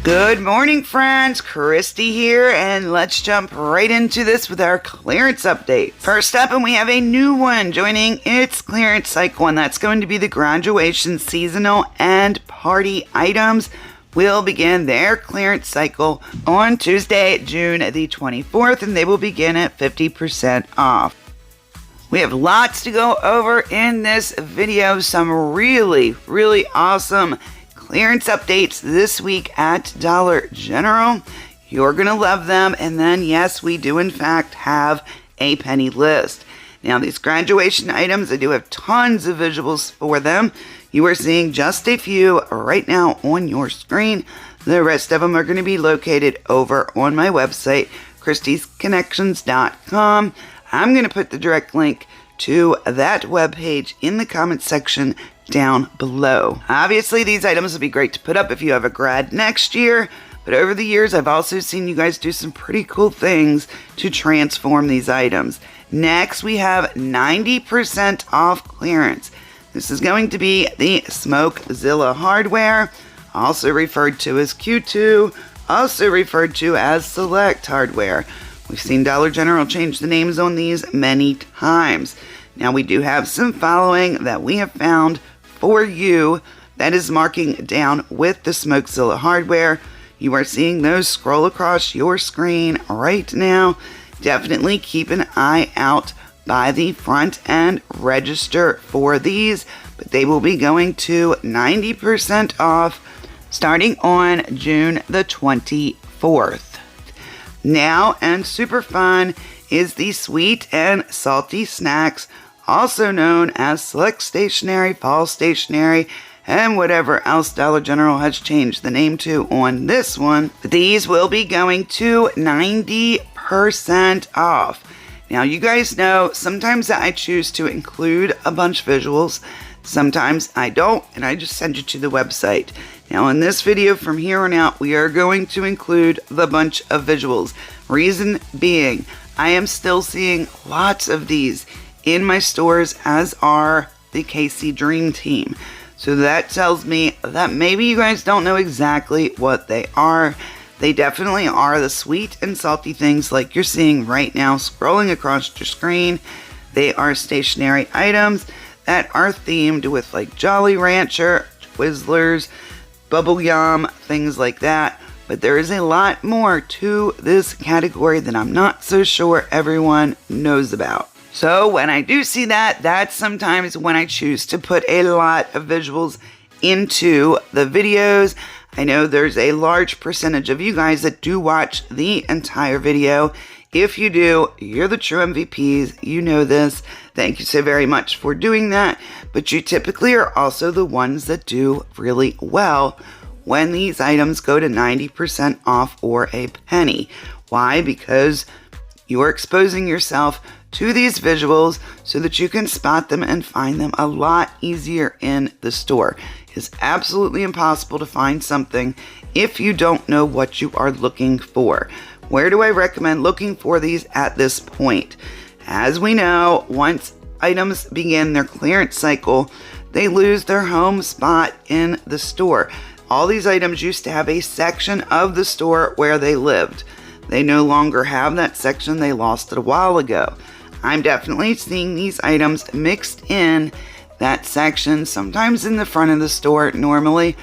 Good morning, friends. Kristie here, and let's jump right into this with our clearance updates. First up, and we have a new one joining its clearance cycle, and that's going to be the graduation, seasonal, and party items. Will begin their clearance cycle on Tuesday, June the 24th, and they will begin at 50% off. We have lots to go over in this video, some really awesome clearance updates this week at Dollar General. You're going to love them. And then, yes, we do in fact have a penny list. Now, these graduation items, I do have tons of visuals for them. You are seeing just a few right now on your screen. The rest of them are going to be located over on my website, kristiesconnections.com. I'm going to put the direct link to that webpage in the comments section down below. Obviously, these items would be great to put up if you have a grad next year, but over the years, I've also seen you guys do some pretty cool things to transform these items. Next, we have 90% off clearance. This is going to be the Smokezilla hardware, also referred to as Q2, also referred to as Select hardware. We've seen Dollar General change the names on these many times. Now, we do have some following that we have found for you that is marking down with the Smokezilla hardware. You are seeing those scroll across your screen right now. Definitely keep an eye out by the front and register for these, but they will be going to 90% off starting on June the 24th. Now, and super fun, is the sweet and salty snacks, also known as Select Stationery, Fall Stationery, and whatever else Dollar General has changed the name to on this one. These will be going to 90% off. Now, you guys know sometimes I choose to include a bunch of visuals, sometimes I don't, and I just send you to the website. Now, in this video from here on out, we are going to include the bunch of visuals. Reason being, I am still seeing lots of these in my stores, as are the KC Dream Team. So that tells me that maybe you guys don't know exactly what they are. They definitely are the sweet and salty things like you're seeing right now scrolling across your screen. They are stationary items that are themed with like Jolly Rancher, Twizzlers, Bubble Yum, things like that. But there is a lot more to this category that I'm not so sure everyone knows about. So when I do see that, that's sometimes when I choose to put a lot of visuals into the videos. I know there's a large percentage of you guys that do watch the entire video. If you do, you're the true MVPs. You know this. Thank you so very much for doing that. But you typically are also the ones that do really well when these items go to 90% off or a penny. Why? Because you are exposing yourself to these visuals so that you can spot them and find them a lot easier in the store. It's absolutely impossible to find something if you don't know what you are looking for. Where do I recommend looking for these at this point? As we know, once items begin their clearance cycle, they lose their home spot in the store. All these items used to have a section of the store where they lived. They no longer have that section. They lost it a while ago. I'm definitely seeing these items mixed in that section, sometimes in the front of the store, normally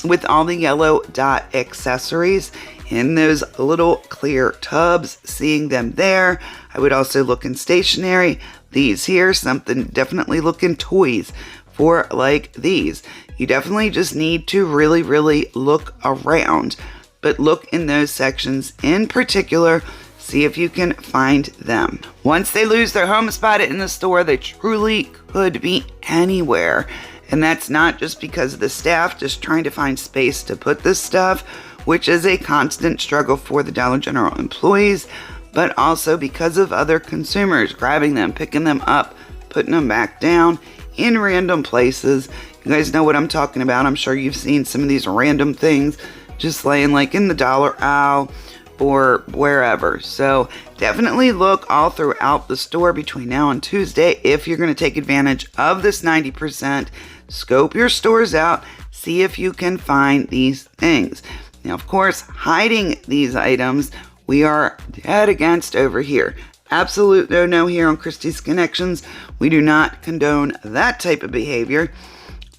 with all the yellow dot accessories in those little clear tubs, seeing them there. I would also look in stationery. These here, something definitely look in toys for like these. You definitely just need to really look around, but look in those sections in particular. See if you can find them. Once they lose their home spot in the store, they truly could be anywhere. And that's not just because of the staff just trying to find space to put this stuff, which is a constant struggle for the Dollar General employees, but also because of other consumers grabbing them, picking them up, putting them back down in random places. You guys know what I'm talking about. I'm sure you've seen some of these random things just laying like in the dollar aisle or wherever. So definitely look all throughout the store between now and Tuesday if you're going to take advantage of this 90%. Scope your stores out, see if you can find these things. Now, of course, hiding these items, we are dead against over here. Absolute no here on Kristie's Connections. We do not condone that type of behavior,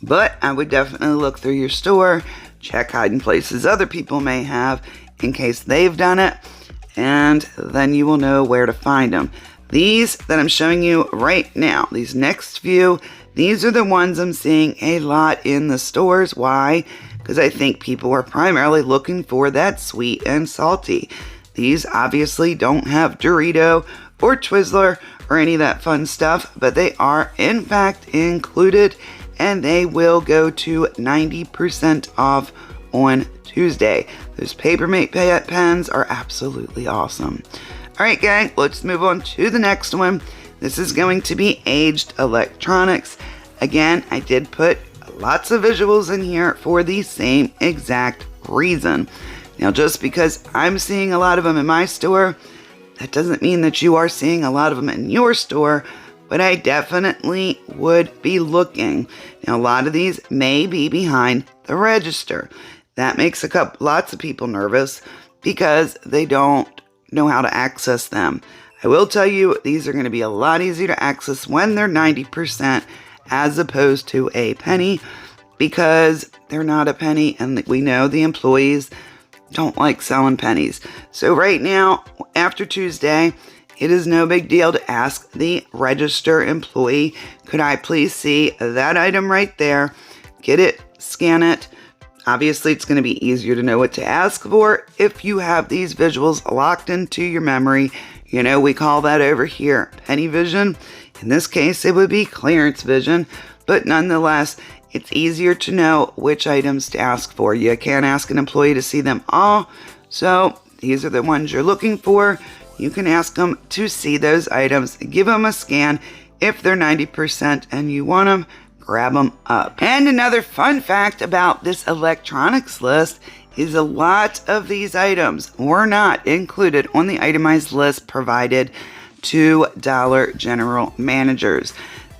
but I would definitely look through your store, check hiding places other people may have in case they've done it, and then you will know where to find them. These that I'm showing you right now, these next few, these are the ones I'm seeing a lot in the stores. Why? Because I think people are primarily looking for that sweet and salty. These obviously don't have Dorito or Twizzler or any of that fun stuff, but they are in fact included, and they will go to 90% off on Tuesday. Those Papermate pens are absolutely awesome. All right, gang, let's move on to the next one. This is going to be aged electronics. Again, I did put lots of visuals in here for the same exact reason. Now, just because I'm seeing a lot of them in my store, that doesn't mean that you are seeing a lot of them in your store, but I definitely would be looking. Now, a lot of these may be behind the register. That makes lots of people nervous because they don't know how to access them. I will tell you, these are going to be a lot easier to access when they're 90% as opposed to a penny, because they're not a penny, and we know the employees don't like selling pennies. So right now, after Tuesday, it is no big deal to ask the register employee, could I please see that item right there? Get it, scan it. Obviously, it's going to be easier to know what to ask for if you have these visuals locked into your memory. You know, we call that over here penny vision. In this case, it would be clearance vision, but nonetheless, it's easier to know which items to ask for. You can't ask an employee to see them all, so these are the ones you're looking for. You can ask them to see those items, give them a scan. If they're 90% and you want them, grab them up. And another fun fact about this electronics list is a lot of these items were not included on the itemized list provided to Dollar General managers.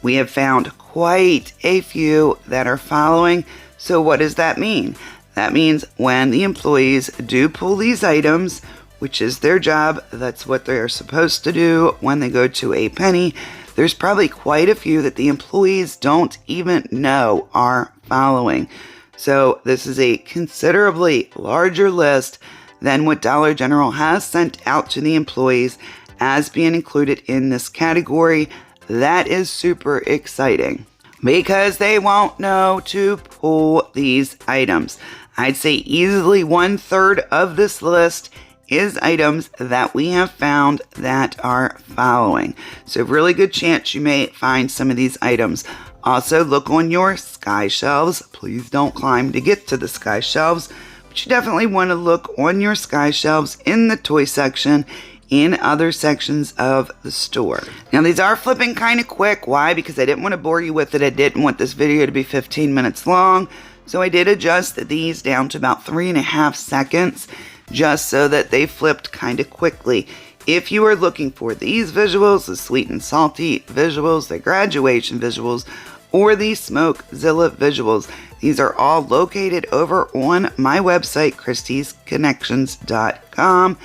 We have found quite a few that are following. So what does that mean? That means when the employees do pull these items, which is their job, that's what they're supposed to do when they go to a penny, there's probably quite a few that the employees don't even know are following. So this is a considerably larger list than what Dollar General has sent out to the employees as being included in this category. That is super exciting because they won't know to pull these items. I'd say easily 1/3 of this list is items that we have found that are following. So really good chance you may find some of these items. Also, look on your sky shelves. Please don't climb to get to the sky shelves, but you definitely want to look on your sky shelves in the toy section, in other sections of the store. Now, these are flipping kind of quick. Why? Because I didn't want to bore you with it. I didn't want this video to be 15 minutes long. So I did adjust these down to about 3.5 seconds, just so that they flipped kind of quickly. If you are looking for these visuals, the sweet and salty visuals, the graduation visuals, or the Smokezilla visuals, these are all located over on my website, kristiesconnections.com.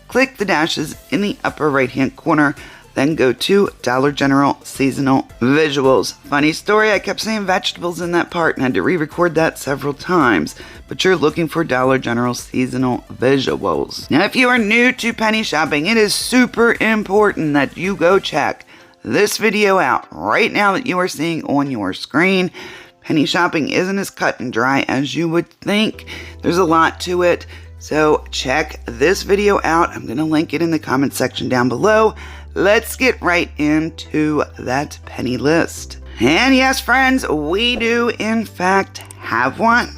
Click the dashes in the upper right hand corner, then go to Dollar General Seasonal Visuals. Funny story, I kept saying vegetables in that part and had to re-record that several times, but you're looking for Dollar General Seasonal Visuals. Now, if you are new to penny shopping, it is super important that you go check this video out right now that you are seeing on your screen. Penny shopping isn't as cut and dry as you would think. There's a lot to it. So check this video out. I'm going to link it in the comment section down below. Let's get right into that penny list. And yes, friends, we do in fact have one.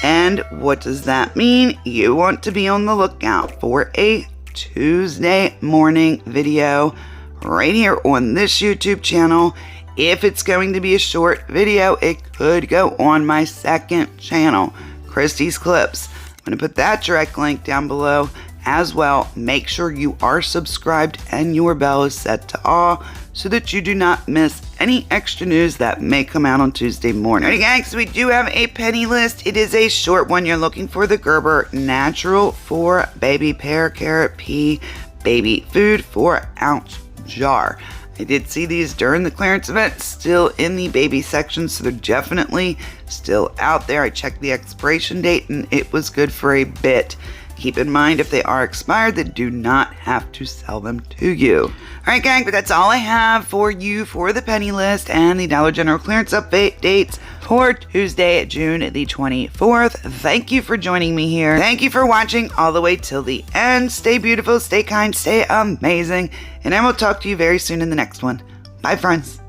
And what does that mean? You want to be on the lookout for a Tuesday morning video right here on this YouTube channel. If it's going to be a short video, it could go on my second channel, Kristie's Clips. I'm going to put that direct link down below, as well. Make sure you are subscribed and your bell is set to all so that you do not miss any extra news that may come out on Tuesday morning. Alrighty guys, so we do have a penny list. It is a short one. You're looking for the Gerber Natural 4 Baby Pear Carrot Pea Baby Food 4-ounce jar. I did see these during the clearance event, still in the baby section, so they're definitely still out there. I checked the expiration date and it was good for a bit. Keep in mind, if they are expired, they do not have to sell them to you. Alright gang, but that's all I have for you for the penny list and the Dollar General clearance update dates for Tuesday, June the 24th. Thank you for joining me here. Thank you for watching all the way till the end. Stay beautiful, stay kind, stay amazing, and I will talk to you very soon in the next one. Bye friends.